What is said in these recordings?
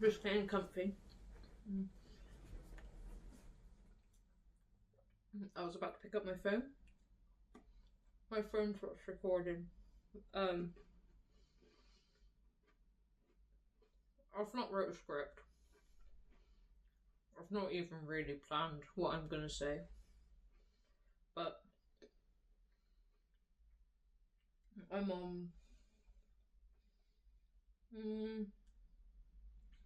Just getting comfy. I was about to pick up my phone. My phone starts recording. I've not wrote a script. I've not even really planned what I'm gonna say. But I'm on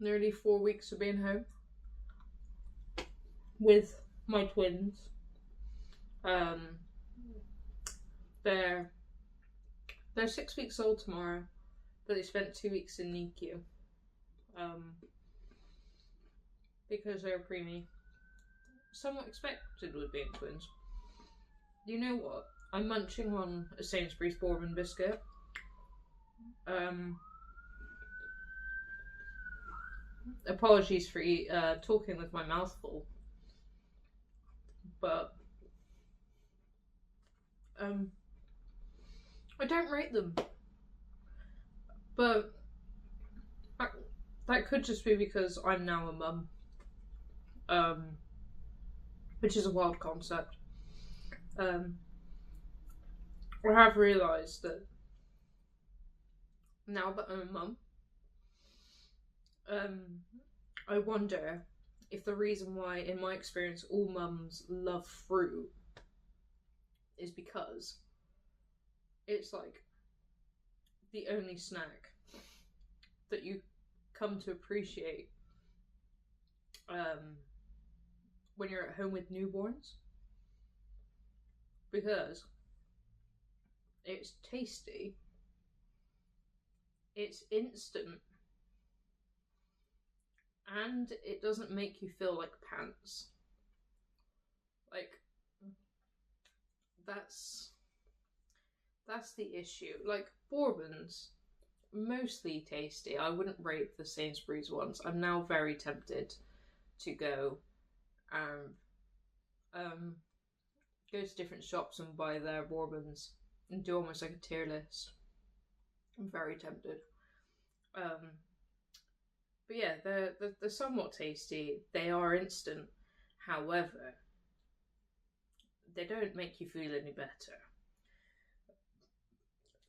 nearly 4 weeks of being home with my twins. They're 6 weeks old tomorrow, but they spent 2 weeks in NICU. Because they're preemie. Somewhat expected with being twins. You know what? I'm munching on a Sainsbury's bourbon biscuit. Apologies for talking with my mouth full. But I don't rate them. But that could just be because I'm now a mum. Which is a wild concept. I have realised that now that I'm a mum, I wonder if the reason why, in my experience, all mums love fruit is because it's like the only snack that you come to appreciate when you're at home with newborns, because it's tasty, it's instant, and it doesn't make you feel like pants. Like, that's the issue. Like, bourbons, mostly tasty. I wouldn't rate the Sainsbury's ones. I'm now very tempted to go go to different shops and buy their bourbons and do almost like a tier list. I'm very tempted. But yeah, they're somewhat tasty. They are instant. However, they don't make you feel any better.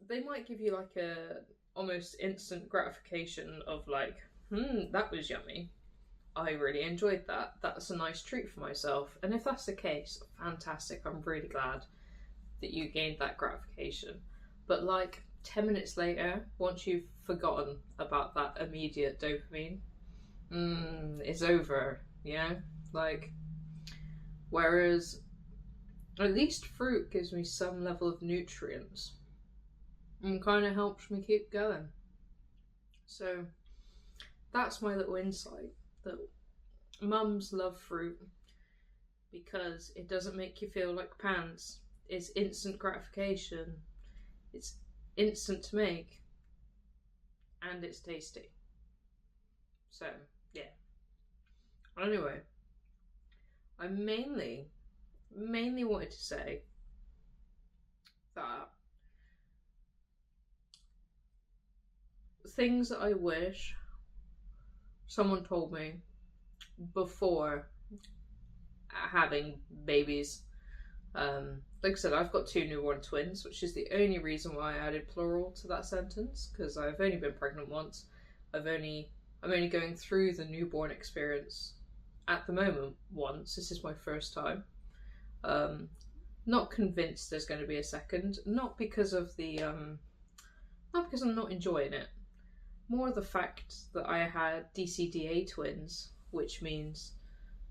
They might give you like a almost instant gratification of like, that was yummy. I really enjoyed that. That's a nice treat for myself. And if that's the case, fantastic. I'm really glad that you gained that gratification. But like 10 minutes later, once you've forgotten about that immediate dopamine, it's over, yeah? Like, whereas at least fruit gives me some level of nutrients and kind of helps me keep going. So that's my little insight, that mums love fruit because it doesn't make you feel like pants. It's instant gratification. It's instant to make, and it's tasty. So yeah. Anyway, I mainly wanted to say that things that I wish someone told me before having babies. Like I said, I've got 2 newborn twins, which is the only reason why I added plural to that sentence, because I've only been pregnant once. I'm only going through the newborn experience at the moment once. This is my first time. Not convinced there's going to be a second. Not because of the not because I'm not enjoying it. More the fact that I had DCDA twins, which means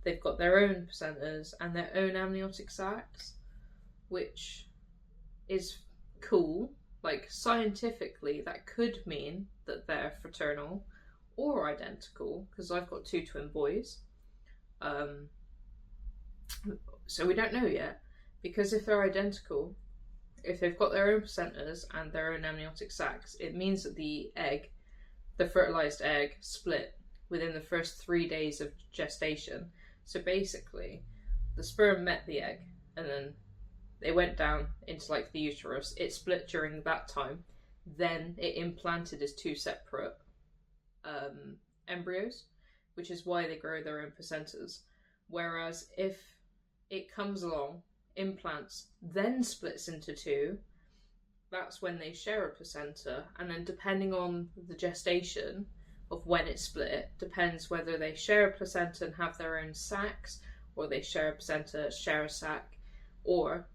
they've got their own placentas and their own amniotic sacs, which is cool. Like, scientifically, that could mean that they're fraternal or identical, because I've got 2 twin boys. So we don't know yet, because if they're identical, if they've got their own placentas and their own amniotic sacs, it means that the fertilized egg, split within the first 3 days of gestation. So basically, the sperm met the egg, and then they went down into like the uterus. It split during that time. Then it implanted as 2 separate embryos, which is why they grow their own placentas. Whereas if it comes along, implants, then splits into two, that's when they share a placenta, and then depending on the gestation of when it's split, depends whether they share a placenta and have their own sacs, or they share a placenta, share a sac, or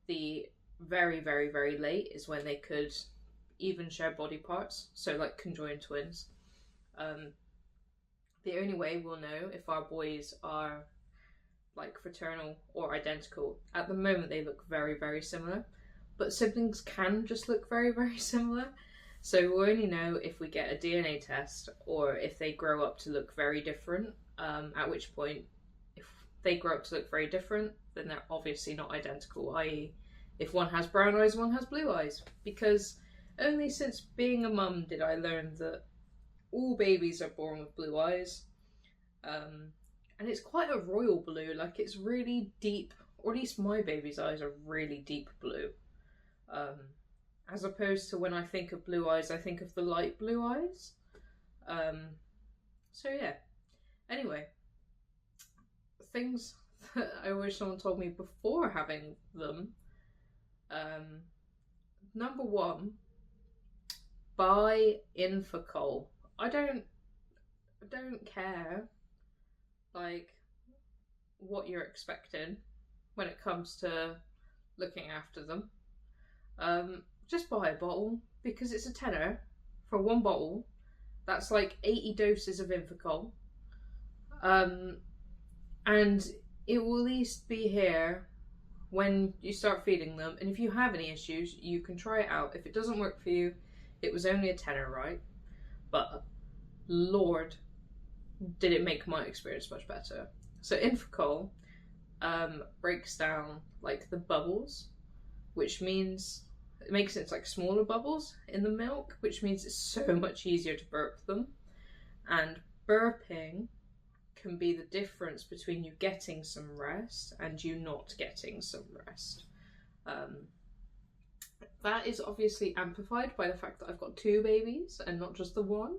the very, very, very late is when they could even share body parts, so like conjoined twins. The only way we'll know if our boys are like fraternal or identical, at the moment they look very, very similar, but siblings can just look very, very similar. So we'll only know if we get a DNA test or if they grow up to look very different, at which point, if they grow up to look very different, then they're obviously not identical, i.e. if one has brown eyes, one has blue eyes. Because only since being a mum did I learn that all babies are born with blue eyes. And it's quite a royal blue, like it's really deep, or at least my baby's eyes are really deep blue. As opposed to when I think of blue eyes, I think of the light blue eyes. So yeah. Anyway, things that I wish someone told me before having them. Number one, buy Infocol. I don't care like what you're expecting when it comes to looking after them. Just buy a bottle, because it's a tenner for one bottle. That's like 80 doses of Infocol. And it will at least be here when you start feeding them. And if you have any issues, you can try it out. If it doesn't work for you, it was only a tenner, right? But Lord, did it make my experience much better. So Infocol breaks down like the bubbles, which means it makes it like smaller bubbles in the milk, which means it's so much easier to burp them. And burping can be the difference between you getting some rest and you not getting some rest. That is obviously amplified by the fact that I've got two babies and not just the one.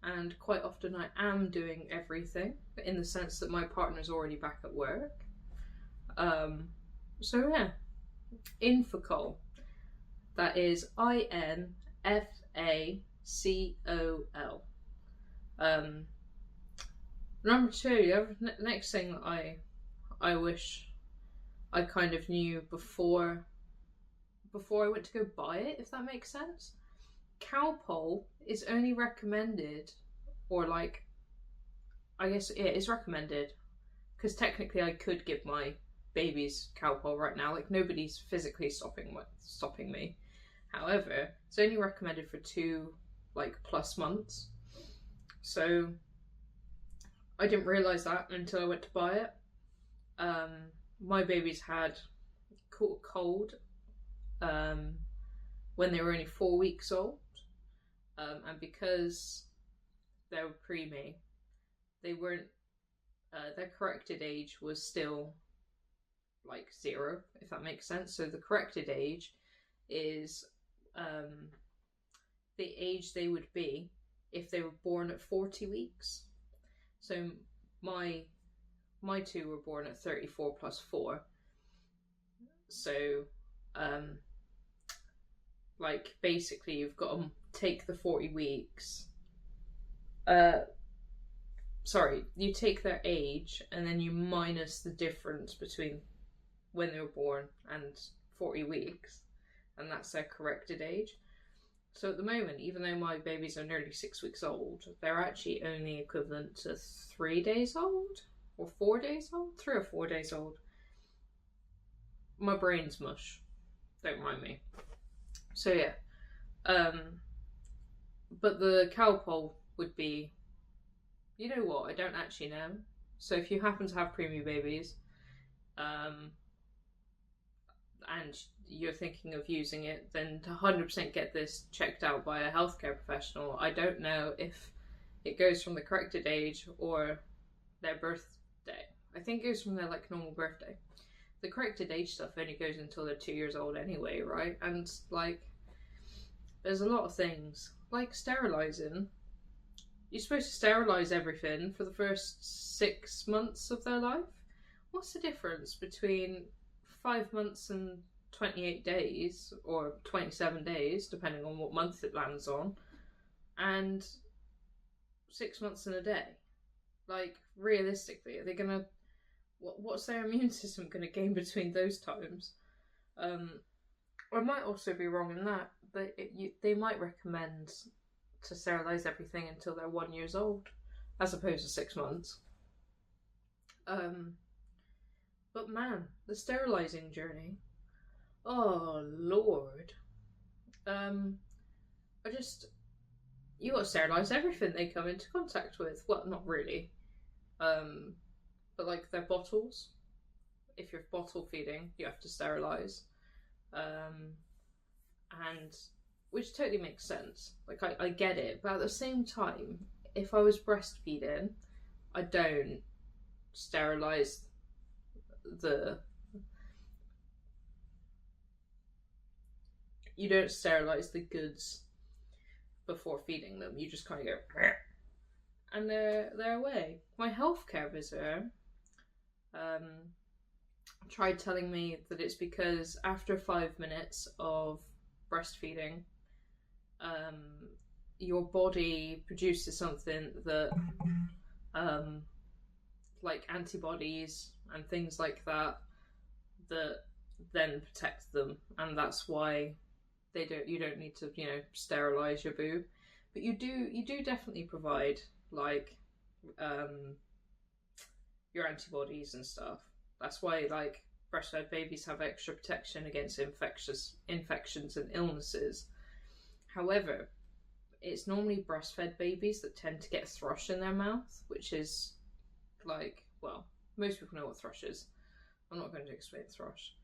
And quite often I am doing everything, in the sense that my partner's already back at work. So yeah, Infocol. That is INFACOL. Number two, the next thing that I wish I kind of knew before I went to go buy it, if that makes sense. Calpol is only recommended, or like, I guess it is recommended, because technically I could give my babies Calpol right now, like nobody's physically stopping me. However, it's only recommended for 2 like plus months. So I didn't realise that until I went to buy it. My babies had caught a cold when they were only 4 weeks old. And because they were preemie, they weren't, their corrected age was still like 0, if that makes sense. So the corrected age is the age they would be if they were born at 40 weeks. So my two were born at 34 plus 4. So like basically you've got to take the 40 weeks. You take their age and then you minus the difference between when they were born and 40 weeks, and that's their corrected age. So at the moment, even though my babies are nearly 6 weeks old, they're actually only equivalent to 3 days old or 4 days old, 3 or 4 days old. My brain's mush, don't mind me. So yeah, but the Calpol would be, you know what, I don't actually know. So if you happen to have preemie babies, and you're thinking of using it, then to 100% get this checked out by a healthcare professional. I don't know if it goes from the corrected age or their birthday. I think it goes from their like normal birthday. The corrected age stuff only goes until they're 2 years old anyway, right? And like, there's a lot of things like sterilizing. you're supposed to sterilize everything for the first 6 months of their life. What's the difference between 5 months and 28 days, or 27 days, depending on what month it lands on, and 6 months and a day? Like, realistically, are they gonna, what's their immune system gonna gain between those times? I might also be wrong in that, but they might recommend to sterilize everything until they're 1 year old, as opposed to 6 months. But man, the sterilizing journey. Oh Lord. You gotta sterilize everything they come into contact with. Well, not really. But like their bottles. If you're bottle feeding, you have to sterilize. And which totally makes sense. Like I get it, but at the same time, if I was breastfeeding, I don't sterilize you don't sterilize the goods before feeding them. You just kind of go and they're away. My healthcare visitor tried telling me that it's because after 5 minutes of breastfeeding, your body produces something that like antibodies and things like that then protect them, and that's why you don't need to, sterilize your boob. But you do definitely provide like your antibodies and stuff. That's why like breastfed babies have extra protection against infections and illnesses. However, it's normally breastfed babies that tend to get thrush in their mouth, which is like, well, most people know what thrush is. I'm not going to explain thrush.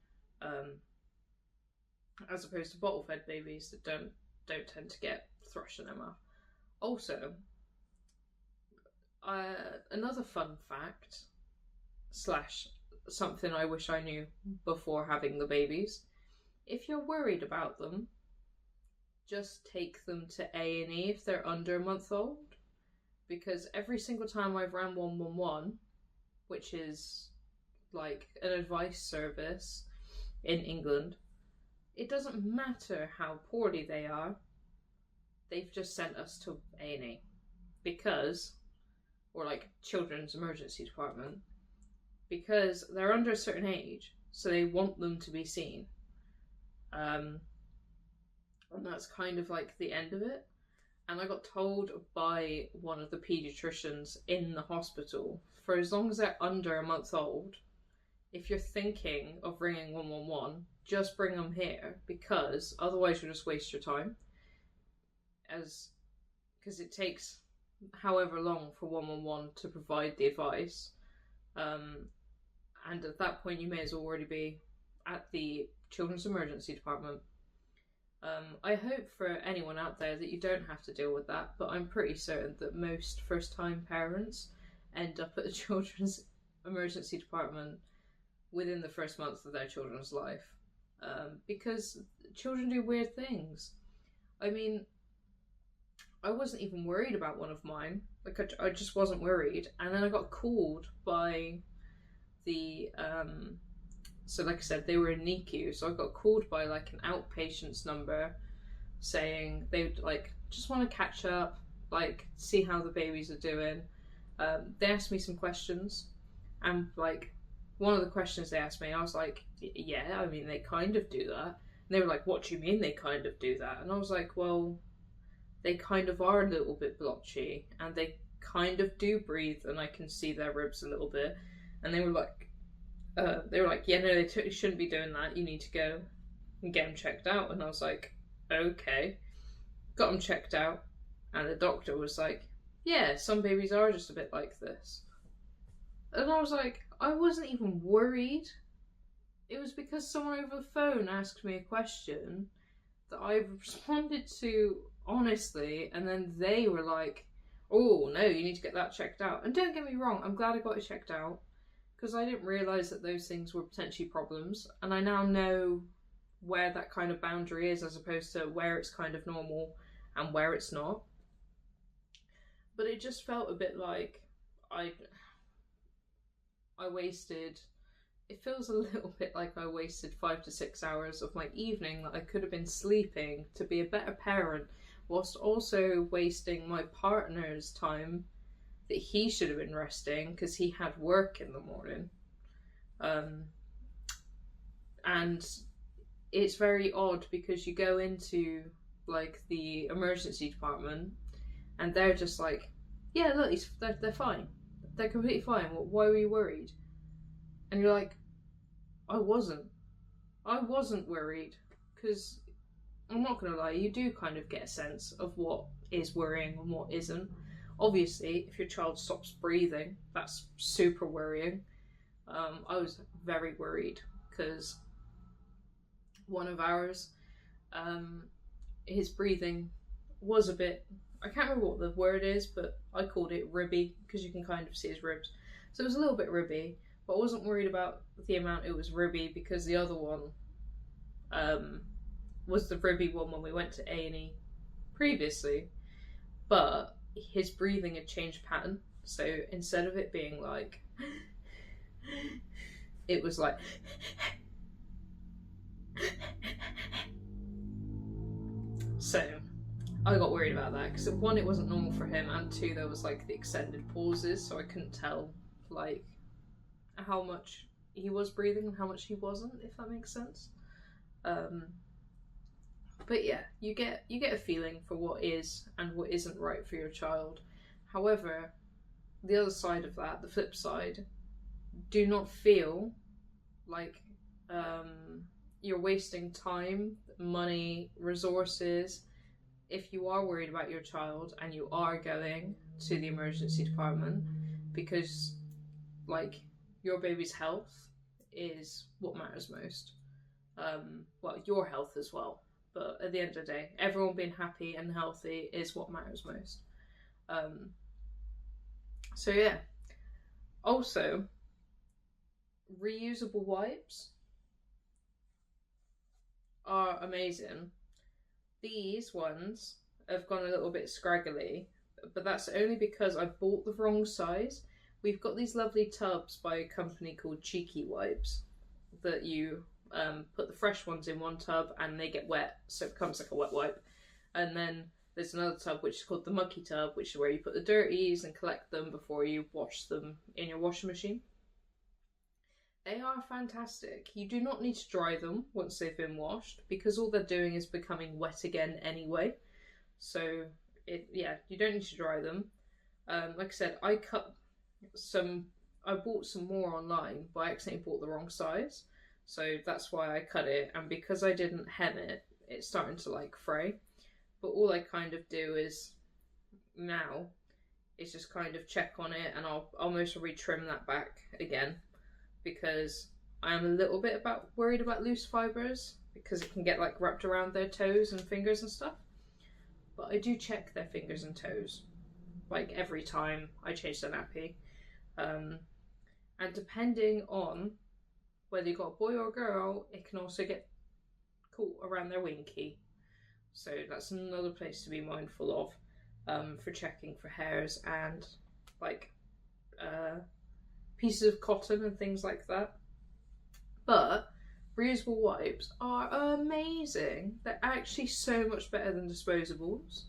As opposed to bottle-fed babies that don't tend to get thrush in their mouth. Also, another fun fact / something I wish I knew before having the babies: if you're worried about them, just take them to A&E if they're under a month old, because every single time I've ran 111, which is like an advice service in England, it doesn't matter how poorly they are, they've just sent us to A&E or like children's emergency department, because they're under a certain age, so they want them to be seen. And that's kind of like the end of it. And I got told by one of the pediatricians in the hospital, for as long as they're under a month old, if you're thinking of ringing 111, just bring them here, because otherwise you'll just waste your time. Because it takes however long for 111 to provide the advice. And at that point you may as well already be at the children's emergency department. I hope for anyone out there that you don't have to deal with that, but I'm pretty certain that most first-time parents end up at the children's emergency department within the first month of their children's life, because children do weird things. I mean, I wasn't even worried about one of mine. Like, I just wasn't worried, and then I got called by the so like I said, they were in NICU, so I got called by like an outpatient's number saying they would like just want to catch up, like see how the babies are doing. They asked me some questions, and like one of the questions they asked me, I was like, yeah, I mean, they kind of do that. And they were like, what do you mean they kind of do that? And I was like, well, they kind of are a little bit blotchy, and they kind of do breathe, and I can see their ribs a little bit. And they were like, yeah, no, they totally shouldn't be doing that. You need to go and get them checked out. And I was like, okay. Got them checked out, and the doctor was like, yeah, some babies are just a bit like this. And I was like, I wasn't even worried. It was because someone over the phone asked me a question that I responded to honestly, and then they were like, oh no, you need to get that checked out. And don't get me wrong, I'm glad I got it checked out, because I didn't realise that those things were potentially problems, and I now know where that kind of boundary is, as opposed to where it's kind of normal and where it's not. But it just felt a bit like I wasted. It feels a little bit like I wasted 5 to 6 hours of my evening that I could have been sleeping to be a better parent, whilst also wasting my partner's time that he should have been resting because he had work in the morning. And it's very odd because you go into like the emergency department and they're just like, yeah, look, they're fine. They're completely fine. Why were you worried? And you're like, I wasn't worried, because I'm not going to lie, you do kind of get a sense of what is worrying and what isn't. Obviously, if your child stops breathing, that's super worrying. I was very worried because one of ours, his breathing was a bit, I can't remember what the word is, but I called it ribby because you can kind of see his ribs. So it was a little bit ribby, but I wasn't worried about the amount it was ribby because the other one was the ribby one when we went to A&E previously. But his breathing had changed pattern. So instead of it being like, it was like, so I got worried about that because one, it wasn't normal for him, and two, there was like the extended pauses, so I couldn't tell like how much he was breathing and how much he wasn't, if that makes sense. But yeah, you get a feeling for what is and what isn't right for your child. However, the other side of that, the flip side, do not feel like you're wasting time, money, resources if you are worried about your child and you are going to the emergency department, because like your baby's health is what matters most. Well, your health as well, but at the end of the day, everyone being happy and healthy is what matters most. So yeah. Also, reusable wipes are amazing. These ones have gone a little bit scraggly, but that's only because I bought the wrong size. We've got these lovely tubs by a company called Cheeky Wipes that you put the fresh ones in one tub and they get wet, so it becomes like a wet wipe. And then there's another tub which is called the mucky tub, which is where you put the dirties and collect them before you wash them in your washing machine. They are fantastic. You do not need to dry them once they've been washed because all they're doing is becoming wet again anyway. So you don't need to dry them. Like I said, I bought some more online, but I accidentally bought the wrong size. So that's why I cut it, and because I didn't hem it, it's starting to like fray. But all I kind of do is now is just kind of check on it, and I'll almost retrim that back again, because I am a little bit worried about loose fibres because it can get like wrapped around their toes and fingers and stuff. But I do check their fingers and toes like every time I change the nappy. And depending on whether you've got a boy or a girl, it can also get caught around their winky. So that's another place to be mindful of for checking for hairs and like pieces of cotton and things like that. But reusable wipes are amazing. They're actually so much better than disposables.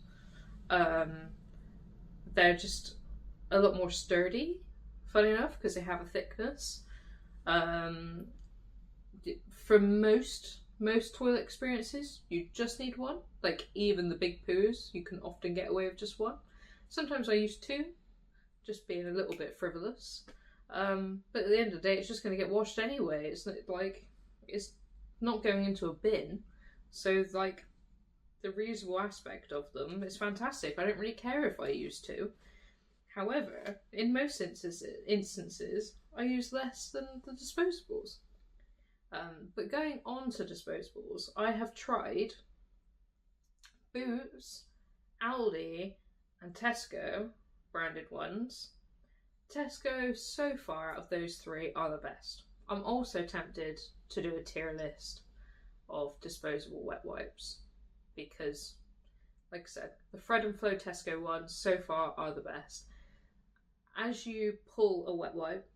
They're just a lot more sturdy, funny enough, because they have a thickness. For most toilet experiences, you just need one. Like even the big poos, you can often get away with just one. Sometimes I use two, just being a little bit frivolous. But at the end of the day, it's just going to get washed anyway. It's not going into a bin. So like the reusable aspect of them is fantastic. I don't really care if I use two. However, in most instances, I use less than the disposables. But going on to disposables, I have tried Boots, Aldi, and Tesco branded ones. Tesco, so far out of those three, are the best. I'm also tempted to do a tier list of disposable wet wipes because like I said, the Fred and Flo Tesco ones so far are the best. As you pull a wet wipe,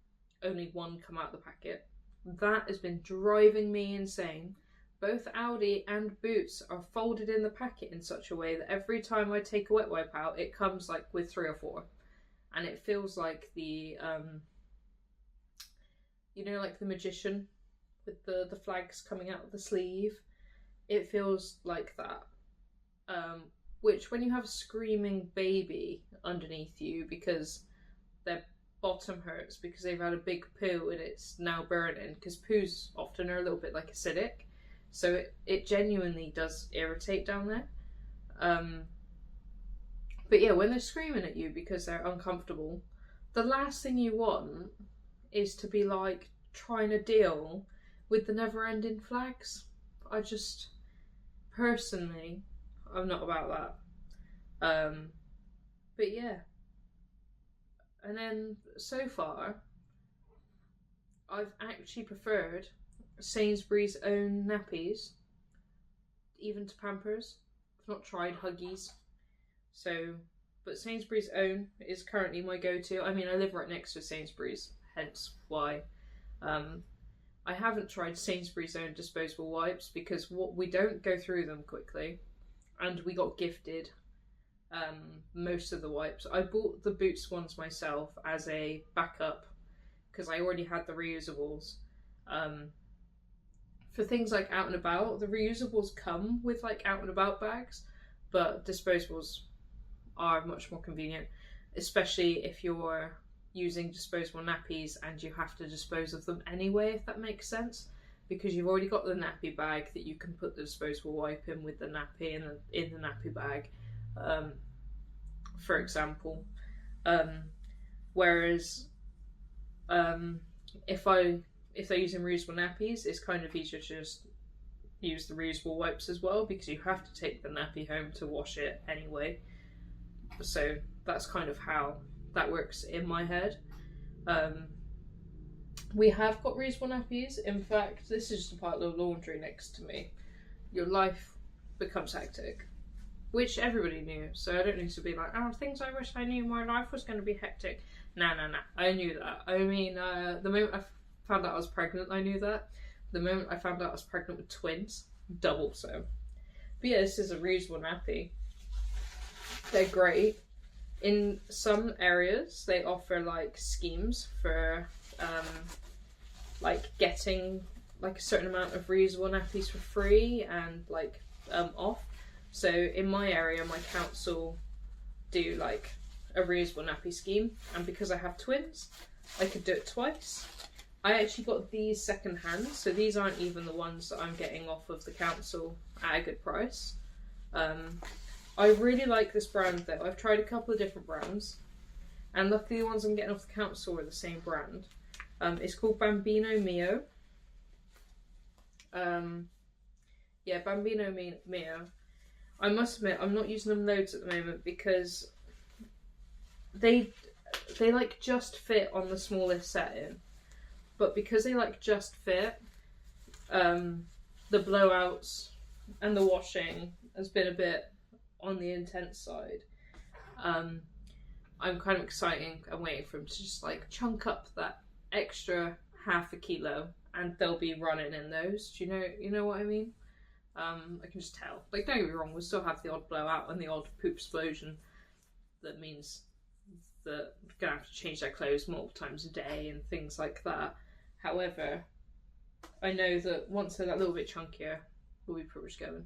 only one come out of the packet. That has been driving me insane. Both Aldi and Boots are folded in the packet in such a way that every time I take a wet wipe out, it comes like with 3 or 4. And it feels like the, you know, like the magician with the flags coming out of the sleeve. It feels like that. Which, when you have a screaming baby underneath you because their bottom hurts because they've had a big poo and it's now burning, because poos often are a little bit like acidic, so it genuinely does irritate down there. But yeah, when they're screaming at you because they're uncomfortable, the last thing you want is to be like trying to deal with the never-ending flags. I just, personally, I'm not about that. But yeah. And then, so far, I've actually preferred Sainsbury's own nappies, even to Pampers. I've not tried Huggies. So, but Sainsbury's own is currently my go-to. I mean, I live right next to Sainsbury's, hence why. I haven't tried Sainsbury's own disposable wipes because we don't go through them quickly, and we got gifted most of the wipes. I bought the Boots ones myself as a backup because I already had the reusables. For things like out and about, the reusables come with like out and about bags, but disposables are much more convenient, especially if you're using disposable nappies and you have to dispose of them anyway, if that makes sense, because you've already got the nappy bag that you can put the disposable wipe in with the nappy in the nappy bag, for example. Whereas if they're using reusable nappies, it's kind of easier to just use the reusable wipes as well, because you have to take the nappy home to wash it anyway. So that's kind of how that works in my head. We have got reusable nappies. In fact, this is just a pile of laundry next to me. Your life becomes hectic, which everybody knew, so I don't need to be like, oh, things I wish I knew my life was going to be hectic. Nah, I knew that. I mean, the moment I found out I was pregnant, I knew that. The moment I found out I was pregnant with twins, double so. But yeah, this is a reusable nappy. They're great. In some areas, they offer like schemes for like getting like a certain amount of reusable nappies for free and like off. So in my area, my council do like a reusable nappy scheme, and because I have twins, I could do it twice. I actually got these second hand, so these aren't even the ones that I'm getting off of the council at a good price. I really like this brand though. I've tried a couple of different brands, and luckily the ones I'm getting off the council are the same brand. It's called Bambino Mio. Yeah, Bambino Mio. I must admit, I'm not using them loads at the moment because they like just fit on the smallest setting. But because they like just fit, the blowouts and the washing has been a bit on the intense side. I'm kind of excited and waiting for them to just like chunk up that extra half a kilo, and they'll be running in those. Do you know what I mean? I can just tell. Like, don't get me wrong, we'll still have the odd blowout and the odd poop explosion. That means that we're gonna have to change their clothes multiple times a day and things like that. However, I know that once they're that little bit chunkier, we'll be pretty much going.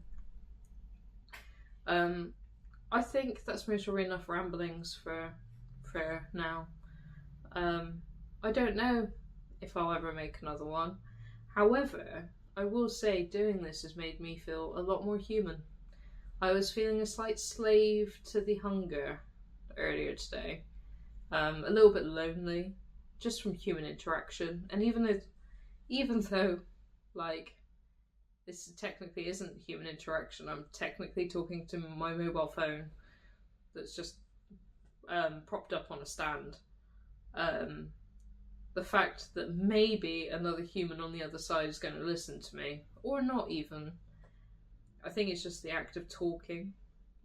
I think that's most probably enough ramblings for now. I don't know if I'll ever make another one. However, I will say doing this has made me feel a lot more human. I was feeling a slight slave to the hunger earlier today. A little bit lonely, just from human interaction. And even though like this technically isn't human interaction, I'm technically talking to my mobile phone that's just propped up on a stand. The fact that maybe another human on the other side is going to listen to me, or not even. I think it's just the act of talking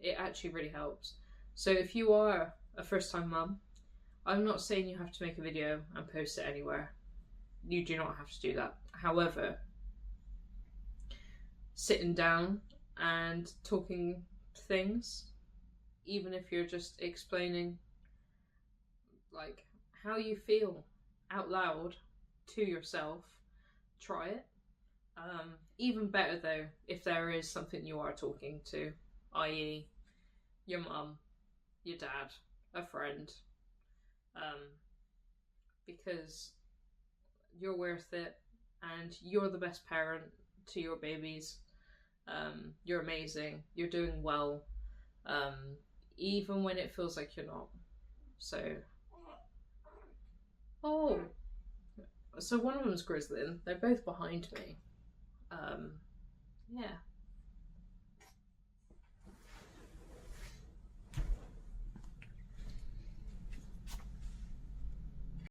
It actually really helps. So if you are a first-time mum, I'm not saying you have to make a video and post it anywhere. You do not have to do that. However, sitting down and talking things, even if you're just explaining like how you feel out loud to yourself, try it. Even better though if there is something you are talking to, i.e. your mum, your dad, a friend, because you're worth it and you're the best parent to your babies. You're amazing, you're doing well, even when it feels like you're not. So, oh, so one of them's grizzling. They're both behind me. Yeah,